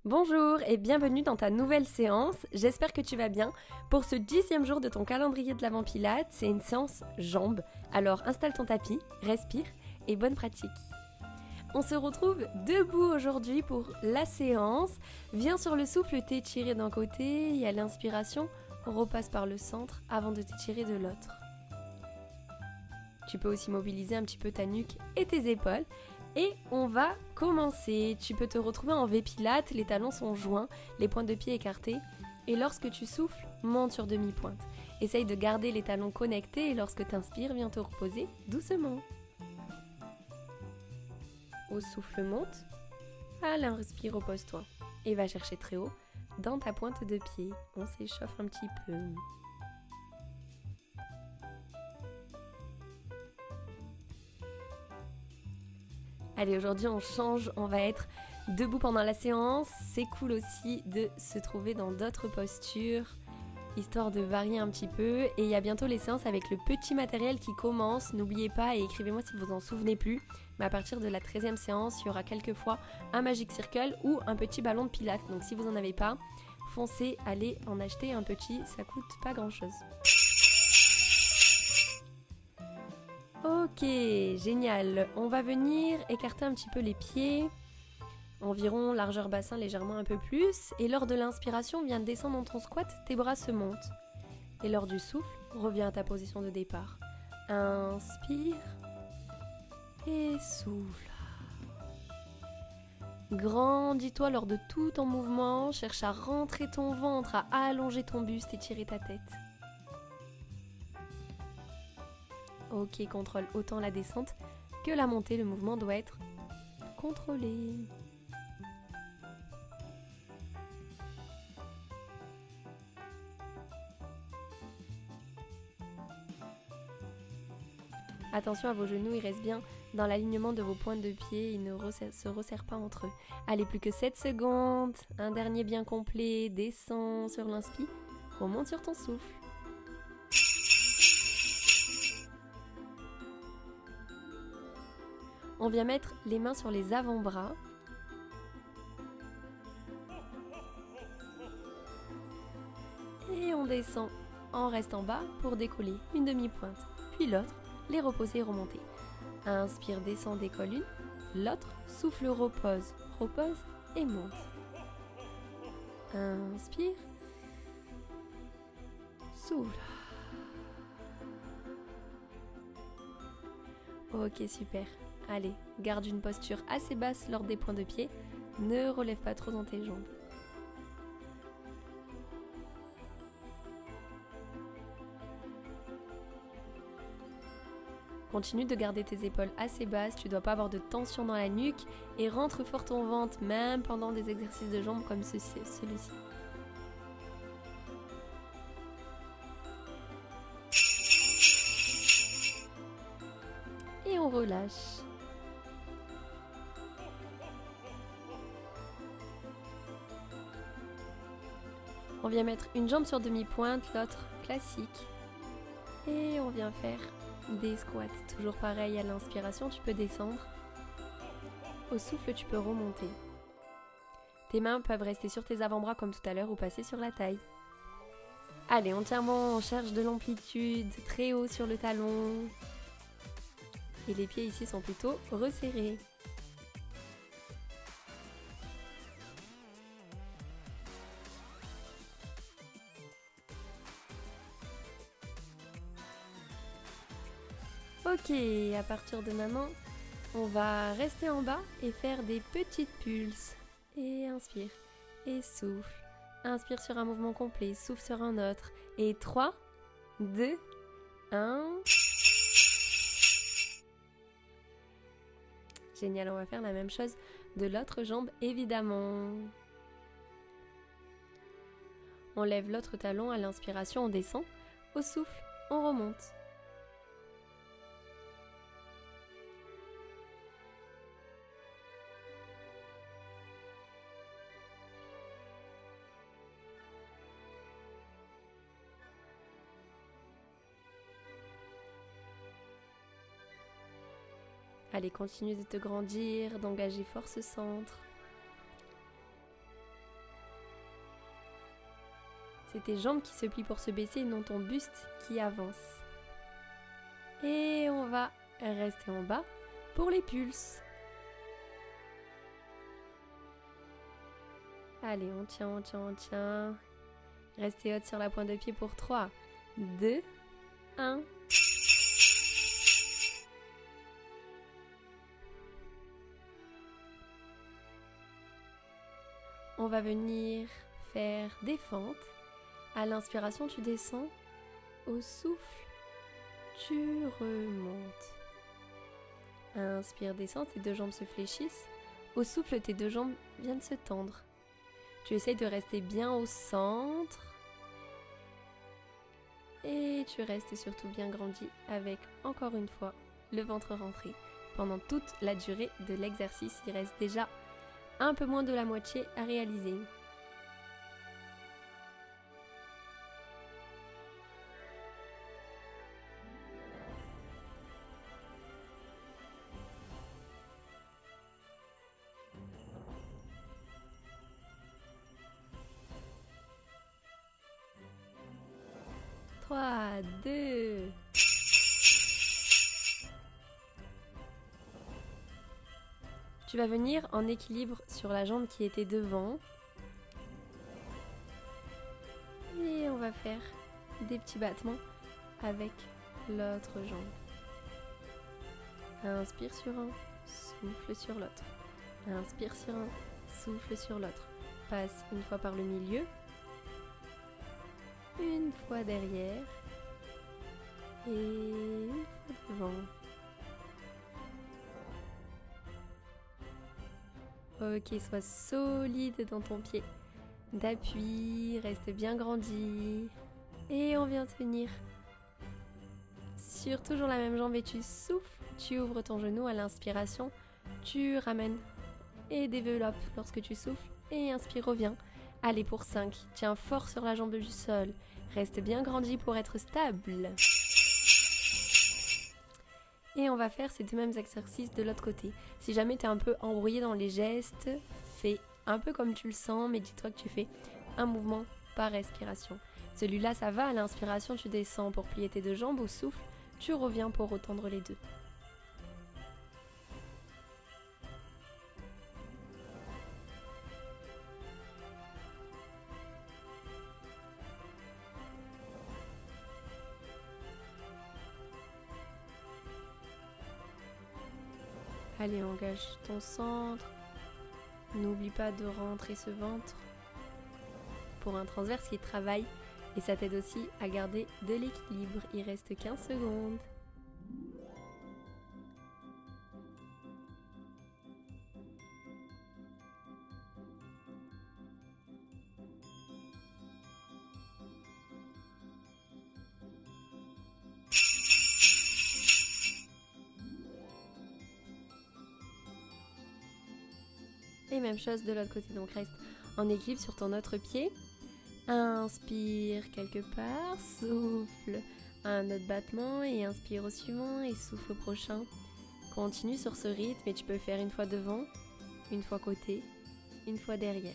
Bonjour et bienvenue dans ta nouvelle séance, j'espère que tu vas bien. Pour ce 10e jour de ton calendrier de l'Avent Pilates, c'est une séance jambes. Alors installe ton tapis, respire et bonne pratique. On se retrouve debout aujourd'hui pour la séance. Viens sur le souffle t'étirer d'un côté et à l'inspiration, repasse par le centre avant de t'étirer de l'autre. Tu peux aussi mobiliser un petit peu ta nuque et tes épaules. Et on va commencer. Tu peux te retrouver en V-Pilates, les talons sont joints, les pointes de pied écartées. Et lorsque tu souffles, monte sur demi-pointe. Essaye de garder les talons connectés et lorsque tu inspires, viens te reposer doucement. Au souffle, monte. À l'inspire, repose-toi. Et va chercher très haut dans ta pointe de pied. On s'échauffe un petit peu. Allez, aujourd'hui on change, on va être debout pendant la séance. C'est cool aussi de se trouver dans d'autres postures, histoire de varier un petit peu. Et il y a bientôt les séances avec le petit matériel qui commence. N'oubliez pas et écrivez-moi si vous en souvenez plus. Mais à partir de la 13e séance, il y aura quelquefois un Magic Circle ou un petit ballon de pilates. Donc si vous n'en avez pas, foncez, allez en acheter un petit, ça coûte pas grand chose. Ok, génial. On va venir écarter un petit peu les pieds, environ largeur bassin, légèrement un peu plus. Et lors de l'inspiration, viens descendre dans ton squat, tes bras se montent. Et lors du souffle, reviens à ta position de départ. Inspire et souffle. Grandis-toi lors de tout ton mouvement, cherche à rentrer ton ventre, à allonger ton buste et tirer ta tête. Ok, contrôle autant la descente que la montée, le mouvement doit être contrôlé. Attention à vos genoux, ils restent bien dans l'alignement de vos pointes de pied, ils ne se resserrent pas entre eux. Allez, plus que 7 secondes, un dernier bien complet, descends sur l'inspi, remonte sur ton souffle. On vient mettre les mains sur les avant-bras. Et on descend en restant bas pour décoller une demi-pointe, puis l'autre, les reposer et remonter. Inspire, descend, décolle une, l'autre, souffle, repose, repose et monte. Inspire, souffle. Ok, super. Allez, garde une posture assez basse lors des points de pied. Ne relève pas trop dans tes jambes. Continue de garder tes épaules assez basses, tu ne dois pas avoir de tension dans la nuque et rentre fort ton ventre même pendant des exercices de jambes comme celui-ci. Et on relâche. On vient mettre une jambe sur demi-pointe, l'autre classique. Et on vient faire des squats. Toujours pareil, à l'inspiration, tu peux descendre. Au souffle, tu peux remonter. Tes mains peuvent rester sur tes avant-bras comme tout à l'heure ou passer sur la taille. Allez, on tient bon, on cherche de l'amplitude, très haut sur le talon. Et les pieds ici sont plutôt resserrés. Ok, à partir de maintenant, on va rester en bas et faire des petites pulses. Et inspire, et souffle. Inspire sur un mouvement complet, souffle sur un autre. Et 3, 2, 1. Génial, on va faire la même chose de l'autre jambe, évidemment. On lève l'autre talon à l'inspiration, on descend. Au souffle, on remonte. Allez, continue de te grandir, d'engager fort ce centre. C'est tes jambes qui se plient pour se baisser et non ton buste qui avance. Et on va rester en bas pour les pulses. Allez, on tient, on tient, on tient. Restez haute sur la pointe de pied pour 3, 2, 1. On va venir faire des fentes. À l'inspiration, tu descends. Au souffle, tu remontes. Inspire, descends, tes deux jambes se fléchissent. Au souffle, tes deux jambes viennent se tendre. Tu essayes de rester bien au centre. Et tu restes surtout bien grandi avec, encore une fois, le ventre rentré. Pendant toute la durée de l'exercice, il reste déjà un peu moins de la moitié à réaliser. Trois, deux. Tu vas venir en équilibre sur la jambe qui était devant. Et on va faire des petits battements avec l'autre jambe. Inspire sur un, souffle sur l'autre. Inspire sur un, souffle sur l'autre. Passe une fois par le milieu. Une fois derrière. Et une fois devant. Ok, sois solide dans ton pied d'appui, reste bien grandi. Et on vient tenir sur toujours la même jambe et tu souffles, tu ouvres ton genou à l'inspiration, tu ramènes et développes lorsque tu souffles et inspire, reviens. Allez pour 5, tiens fort sur la jambe du sol, reste bien grandi pour être stable. Et on va faire ces deux mêmes exercices de l'autre côté. Si jamais tu es un peu embrouillé dans les gestes, fais un peu comme tu le sens, mais dis-toi que tu fais un mouvement par respiration. Celui-là, ça va, à l'inspiration, tu descends pour plier tes deux jambes, au souffle, tu reviens pour retendre les deux. Allez, engage ton centre. N'oublie pas de rentrer ce ventre pour un transverse qui travaille et ça t'aide aussi à garder de l'équilibre. Il reste 15 secondes. Et même chose de l'autre côté, donc reste en équilibre sur ton autre pied. Inspire quelque part, souffle un autre battement et inspire au suivant et souffle au prochain. Continue sur ce rythme et tu peux faire une fois devant, une fois côté, une fois derrière.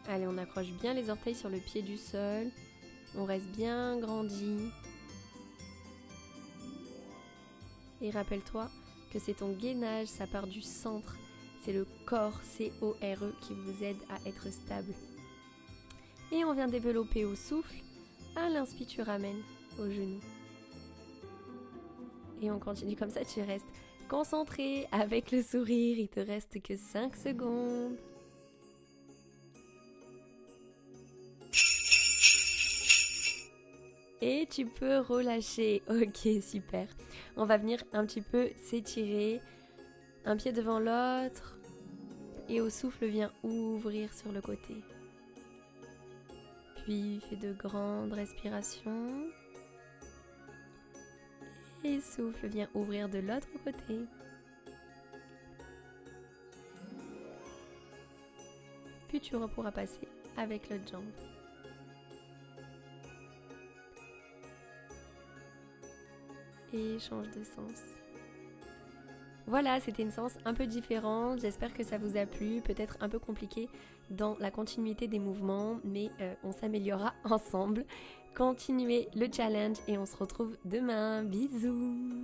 Allez, on accroche bien les orteils sur le pied du sol. On reste bien grandi. Et rappelle-toi que c'est ton gainage, ça part du centre. C'est le corps, C-O-R-E, qui vous aide à être stable. Et on vient développer au souffle. À l'inspire, tu ramènes au genou. Et on continue comme ça, tu restes concentré avec le sourire. Il te reste que 5 secondes. Et tu peux relâcher. Ok, super. On va venir un petit peu s'étirer. Un pied devant l'autre. Et au souffle, viens ouvrir sur le côté. Puis fais de grandes respirations. Et souffle, viens ouvrir de l'autre côté. Puis tu pourras passer avec l'autre jambe. Et change de sens. Voilà, c'était une séance un peu différente, j'espère que ça vous a plu, peut-être un peu compliqué dans la continuité des mouvements, mais on s'améliorera ensemble. Continuez le challenge et on se retrouve demain, bisous.